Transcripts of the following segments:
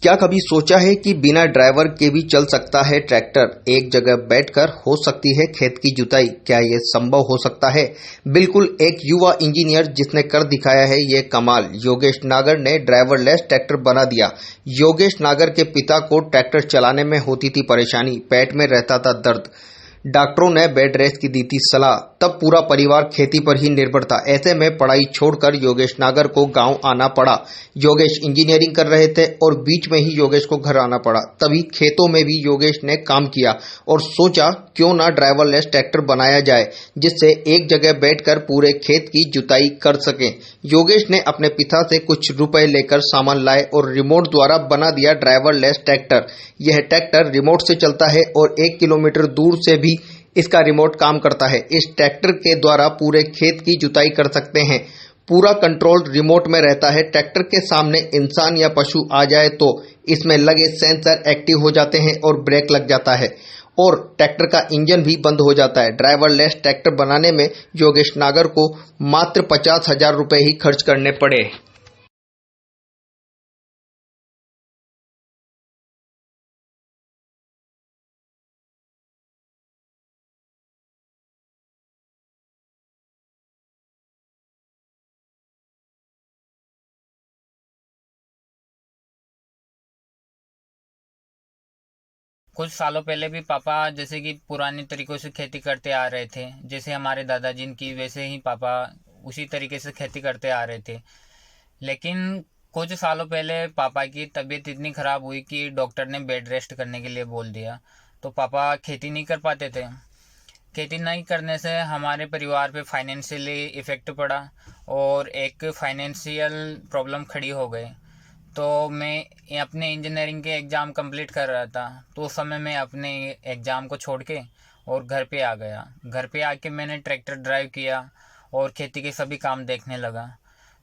क्या कभी सोचा है कि बिना ड्राइवर के भी चल सकता है ट्रैक्टर? एक जगह बैठकर हो सकती है खेत की जुताई। क्या ये संभव हो सकता है? बिल्कुल, एक युवा इंजीनियर जिसने कर दिखाया है ये कमाल। योगेश नागर ने ड्राइवरलेस ट्रैक्टर बना दिया। योगेश नागर के पिता को ट्रैक्टर चलाने में होती थी परेशानी, पेट में रहता था दर्द। डॉक्टरों ने बेड रेस्ट की दी थी सलाह। तब पूरा परिवार खेती पर ही निर्भर था। ऐसे में पढ़ाई छोड़कर योगेश नागर को गांव आना पड़ा। योगेश इंजीनियरिंग कर रहे थे और बीच में ही योगेश को घर आना पड़ा। तभी खेतों में भी योगेश ने काम किया और सोचा क्यों ना ड्राइवरलेस ट्रैक्टर बनाया जाए, जिससे एक जगह बैठकर पूरे खेत की जुताई कर सकें। योगेश ने अपने पिता से कुछ रुपए लेकर सामान लाए और रिमोट द्वारा बना दिया ड्राइवरलेस ट्रैक्टर। यह ट्रैक्टर रिमोट से चलता है और 1 किलोमीटर दूर से भी इसका रिमोट काम करता है। इस ट्रैक्टर के द्वारा पूरे खेत की जुताई कर सकते हैं। पूरा कंट्रोल रिमोट में रहता है। ट्रैक्टर के सामने इंसान या पशु आ जाए तो इसमें लगे सेंसर एक्टिव हो जाते हैं और ब्रेक लग जाता है और ट्रैक्टर का इंजन भी बंद हो जाता है। ड्राइवरलेस ट्रैक्टर बनाने में योगेश नागर को मात्र 50,000 रुपए ही खर्च करने पड़े। कुछ सालों पहले भी पापा जैसे कि पुराने तरीकों से खेती करते आ रहे थे, जैसे हमारे दादाजी की, वैसे ही पापा उसी तरीके से खेती करते आ रहे थे। लेकिन कुछ सालों पहले पापा की तबीयत इतनी खराब हुई कि डॉक्टर ने बेड रेस्ट करने के लिए बोल दिया। तो पापा खेती नहीं कर पाते थे। खेती नहीं करने से हमारे परिवार पे फाइनेंशियली इफ़ेक्ट पड़ा और एक फाइनेंशियल प्रॉब्लम खड़ी हो गई। तो मैं अपने इंजीनियरिंग के एग्ज़ाम कंप्लीट कर रहा था, तो उस समय मैं अपने एग्ज़ाम को छोड़ के और घर पे आ गया। घर पे आके मैंने ट्रैक्टर ड्राइव किया और खेती के सभी काम देखने लगा।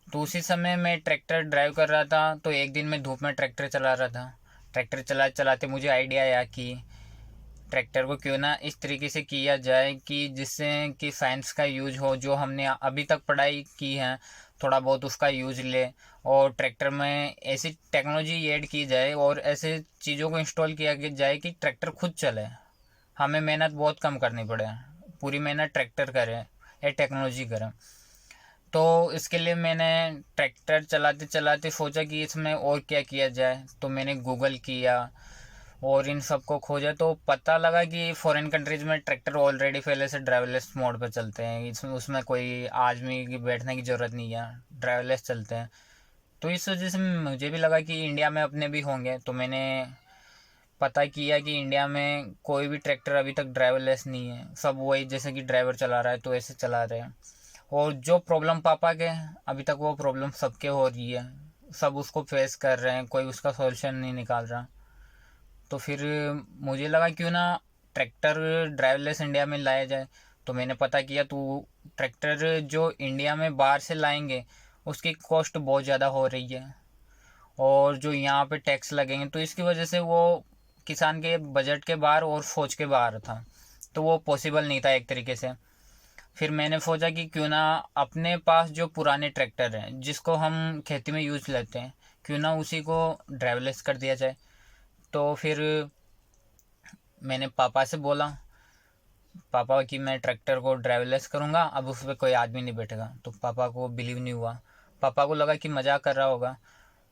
तो उसी समय मैं ट्रैक्टर ड्राइव कर रहा था, तो एक दिन मैं धूप में ट्रैक्टर चला रहा था। ट्रैक्टर चला चलाते मुझे आइडिया आया कि ट्रैक्टर को क्यों ना इस तरीके से किया जाए कि जिससे कि साइंस का यूज हो, जो हमने अभी तक पढ़ाई की है थोड़ा बहुत उसका यूज ले, और ट्रैक्टर में ऐसी टेक्नोलॉजी ऐड की जाए और ऐसे चीज़ों को इंस्टॉल किया जाए कि ट्रैक्टर खुद चले, हमें मेहनत बहुत कम करनी पड़े, पूरी मेहनत ट्रैक्टर करे या टेक्नोलॉजी करे। तो इसके लिए मैंने ट्रैक्टर चलाते चलाते सोचा कि इसमें और क्या किया जाए। तो मैंने गूगल किया और इन सब को खोजा, तो पता लगा कि फॉरेन कंट्रीज में ट्रैक्टर ऑलरेडी पहले से ड्राइवरलेस मोड पर चलते हैं। इसमें उसमें कोई आदमी की बैठने की ज़रूरत नहीं है, ड्राइवरलेस चलते हैं। तो इस वजह से मुझे भी लगा कि इंडिया में अपने भी होंगे। तो मैंने पता किया कि इंडिया में कोई भी ट्रैक्टर अभी तक ड्राइवरलेस नहीं है, सब वही जैसे कि ड्राइवर चला रहा है तो ऐसे चला रहे हैं। और जो प्रॉब्लम पापा के अभी तक वो प्रॉब्लम सबके हो रही है, सब उसको फेस कर रहे हैं, कोई उसका सॉल्यूशन नहीं निकाल रहा। तो फिर मुझे लगा क्यों ना ट्रैक्टर ड्राइवरलेस इंडिया में लाया जाए। तो मैंने पता किया तो ट्रैक्टर जो इंडिया में बाहर से लाएंगे उसकी कॉस्ट बहुत ज़्यादा हो रही है, और जो यहाँ पे टैक्स लगेंगे तो इसकी वजह से वो किसान के बजट के बाहर और फौज के बाहर था, तो वो पॉसिबल नहीं था एक तरीके से। फिर मैंने सोचा कि क्यों ना अपने पास जो पुराने ट्रैक्टर हैं जिसको हम खेती में यूज़ लेते हैं, क्यों ना उसी को ड्राइवरलेस कर दिया जाए। तो फिर मैंने पापा से बोला पापा कि मैं ट्रैक्टर को ड्राइवरलेस करूँगा, अब उस पर कोई आदमी नहीं बैठेगा। तो पापा को बिलीव नहीं हुआ, पापा को लगा कि मजाक कर रहा होगा।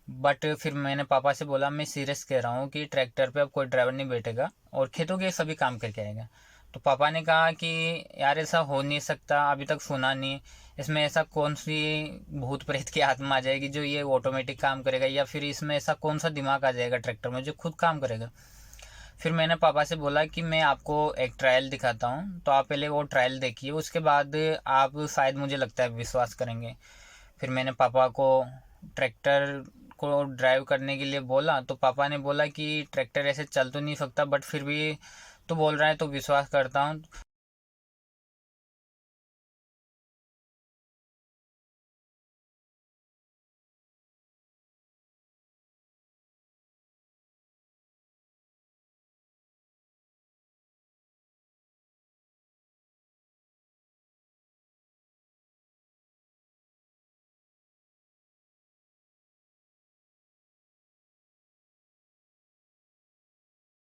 बट फिर मैंने पापा से बोला मैं सीरियस कह रहा हूँ कि ट्रैक्टर पे अब कोई ड्राइवर नहीं बैठेगा और खेतों के सभी काम करके आएगा। तो पापा ने कहा कि यार ऐसा हो नहीं सकता, अभी तक सुना नहीं, इसमें ऐसा कौन सी भूत प्रेत की आत्मा आ जाएगी जो ये ऑटोमेटिक काम करेगा, या फिर इसमें ऐसा कौन सा दिमाग आ जाएगा ट्रैक्टर में जो खुद काम करेगा। फिर मैंने पापा से बोला कि मैं आपको एक ट्रायल दिखाता हूँ, तो आप पहले वो ट्रायल देखिए, उसके बाद आप शायद मुझे लगता है विश्वास करेंगे। फिर मैंने पापा को ट्रैक्टर को ड्राइव करने के लिए बोला, तो पापा ने बोला कि ट्रैक्टर ऐसे चल तो नहीं सकता, बट फिर भी तो बोल रहा है तो विश्वास करता हूँ।